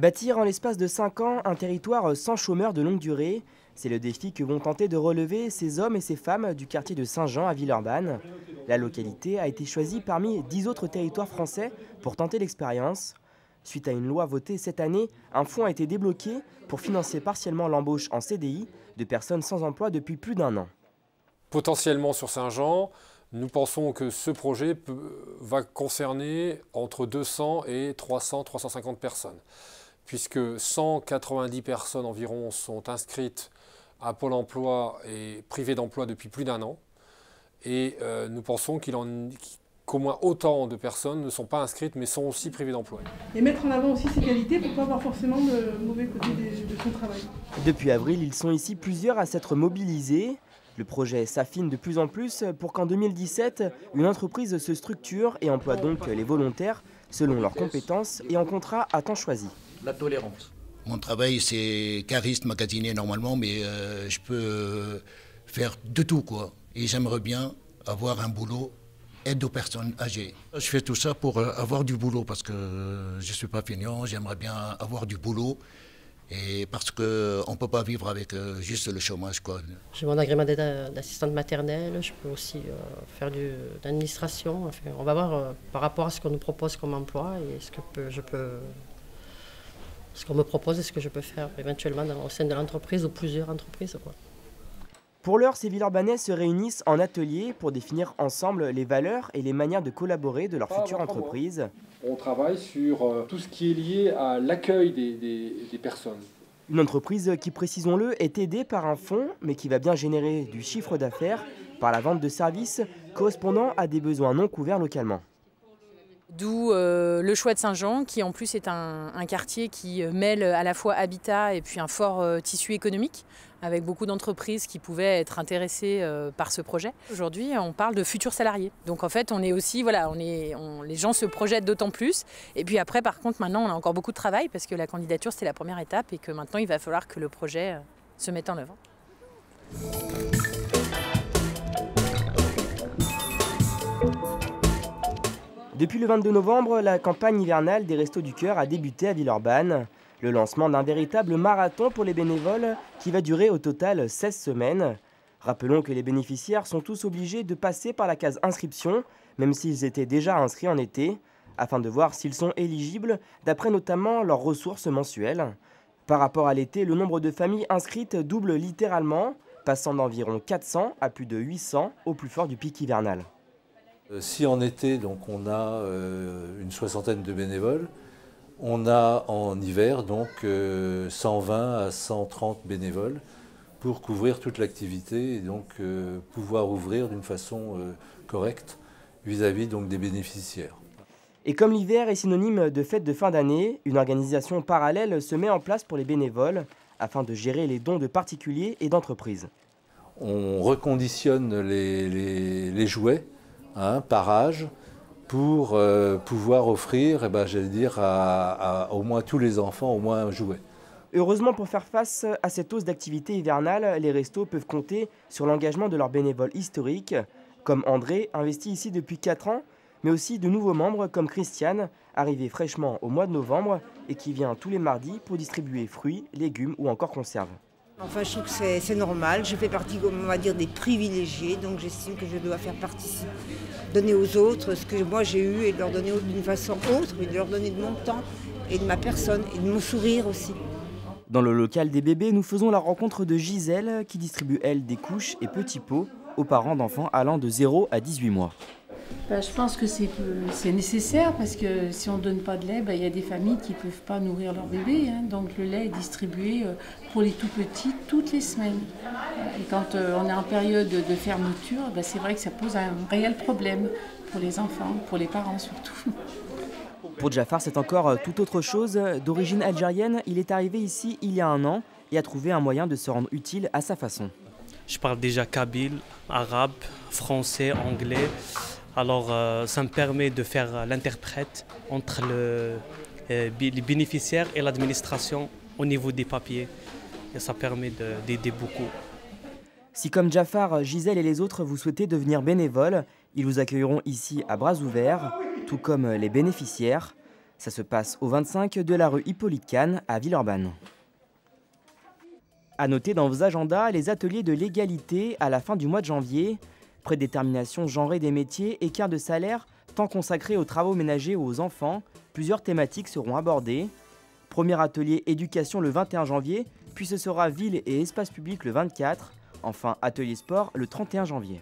Bâtir en l'espace de 5 ans un territoire sans chômeurs de longue durée, c'est le défi que vont tenter de relever ces hommes et ces femmes du quartier de Saint-Jean à Villeurbanne. La localité a été choisie parmi 10 autres territoires français pour tenter l'expérience. Suite à une loi votée cette année, un fonds a été débloqué pour financer partiellement l'embauche en CDI de personnes sans emploi depuis plus d'1 an. Potentiellement sur Saint-Jean, nous pensons que ce projet va concerner entre 200 et 300-350 personnes, puisque 190 personnes environ sont inscrites à Pôle emploi et privées d'emploi depuis plus d'1 an. Et nous pensons qu'au moins autant de personnes ne sont pas inscrites mais sont aussi privées d'emploi. Et mettre en avant aussi ses qualités pour ne pas avoir forcément le mauvais côté de son travail. Depuis avril, ils sont ici plusieurs à s'être mobilisés. Le projet s'affine de plus en plus pour qu'en 2017, une entreprise se structure et emploie donc les volontaires selon leurs compétences et en contrat à temps choisi. La tolérance. Mon travail, c'est cariste, magasinier normalement, mais je peux faire de tout, quoi. Et j'aimerais bien avoir un boulot, aide aux personnes âgées. Je fais tout ça pour avoir du boulot parce que je ne suis pas feignant, j'aimerais bien avoir du boulot. Et parce qu'on ne peut pas vivre avec juste le chômage, quoi. J'ai mon agrément d'assistante maternelle, je peux aussi faire de l'administration. Enfin, on va voir par rapport à ce qu'on nous propose comme emploi et ce qu'on me propose et ce que je peux faire éventuellement au sein de l'entreprise ou plusieurs entreprises, quoi. Pour l'heure, ces Villeurbanais se réunissent en atelier pour définir ensemble les valeurs et les manières de collaborer de leur future entreprise. On travaille sur tout ce qui est lié à l'accueil des personnes. Une entreprise qui, précisons-le, est aidée par un fonds, mais qui va bien générer du chiffre d'affaires par la vente de services correspondant à des besoins non couverts localement. D'où le choix de Saint-Jean, qui en plus est un quartier qui mêle à la fois habitat et puis un fort tissu économique, avec beaucoup d'entreprises qui pouvaient être intéressées par ce projet. Aujourd'hui, on parle de futurs salariés. Donc en fait, on est aussi, voilà, les gens se projettent d'autant plus. Et puis après, par contre, maintenant, on a encore beaucoup de travail parce que la candidature, c'est la première étape et que maintenant, il va falloir que le projet se mette en œuvre. Depuis le 22 novembre, la campagne hivernale des Restos du Cœur a débuté à Villeurbanne. Le lancement d'un véritable marathon pour les bénévoles qui va durer au total 16 semaines. Rappelons que les bénéficiaires sont tous obligés de passer par la case inscription, même s'ils étaient déjà inscrits en été, afin de voir s'ils sont éligibles, d'après notamment leurs ressources mensuelles. Par rapport à l'été, le nombre de familles inscrites double littéralement, passant d'environ 400 à plus de 800 au plus fort du pic hivernal. Si en été, donc, on a une soixantaine de bénévoles, on a en hiver donc 120 à 130 bénévoles pour couvrir toute l'activité et donc pouvoir ouvrir d'une façon correcte vis-à-vis donc des bénéficiaires. Et comme l'hiver est synonyme de fête de fin d'année, une organisation parallèle se met en place pour les bénévoles afin de gérer les dons de particuliers et d'entreprises. On reconditionne les jouets par âge pour pouvoir offrir, j'allais dire, à au moins tous les enfants au moins un jouet. Heureusement, pour faire face à cette hausse d'activité hivernale, les restos peuvent compter sur l'engagement de leurs bénévoles historiques, comme André, investi ici depuis 4 ans, mais aussi de nouveaux membres comme Christiane, arrivée fraîchement au mois de novembre et qui vient tous les mardis pour distribuer fruits, légumes ou encore conserves. Enfin, je trouve que c'est normal. Je fais partie, on va dire, des privilégiés, donc j'estime que je dois faire participer, donner aux autres ce que moi j'ai eu et de leur donner d'une façon autre, et de leur donner de mon temps et de ma personne et de mon sourire aussi. Dans le local des bébés, nous faisons la rencontre de Gisèle qui distribue, elle, des couches et petits pots aux parents d'enfants allant de 0 à 18 mois. Je pense que c'est nécessaire parce que si on ne donne pas de lait, il y a des familles qui ne peuvent pas nourrir leur bébé. Donc le lait est distribué pour les tout petits toutes les semaines. Et quand on est en période de fermeture, c'est vrai que ça pose un réel problème pour les enfants, pour les parents surtout. Pour Jafar, c'est encore tout autre chose. D'origine algérienne, il est arrivé ici il y a 1 an et a trouvé un moyen de se rendre utile à sa façon. Je parle déjà kabyle, arabe, français, anglais. Alors ça me permet de faire l'interprète entre les bénéficiaires et l'administration au niveau des papiers. Et ça permet d'aider beaucoup. Si comme Jafar, Gisèle et les autres vous souhaitez devenir bénévole, ils vous accueilleront ici à bras ouverts, tout comme les bénéficiaires. Ça se passe au 25 de la rue Hippolyte-Kahn à Villeurbanne. A noter dans vos agendas les ateliers de l'égalité à la fin du mois de janvier. Prédétermination genrée des métiers, écart de salaire, temps consacré aux travaux ménagers ou aux enfants. Plusieurs thématiques seront abordées. Premier atelier éducation le 21 janvier, puis ce sera ville et espace public le 24. Enfin, atelier sport le 31 janvier.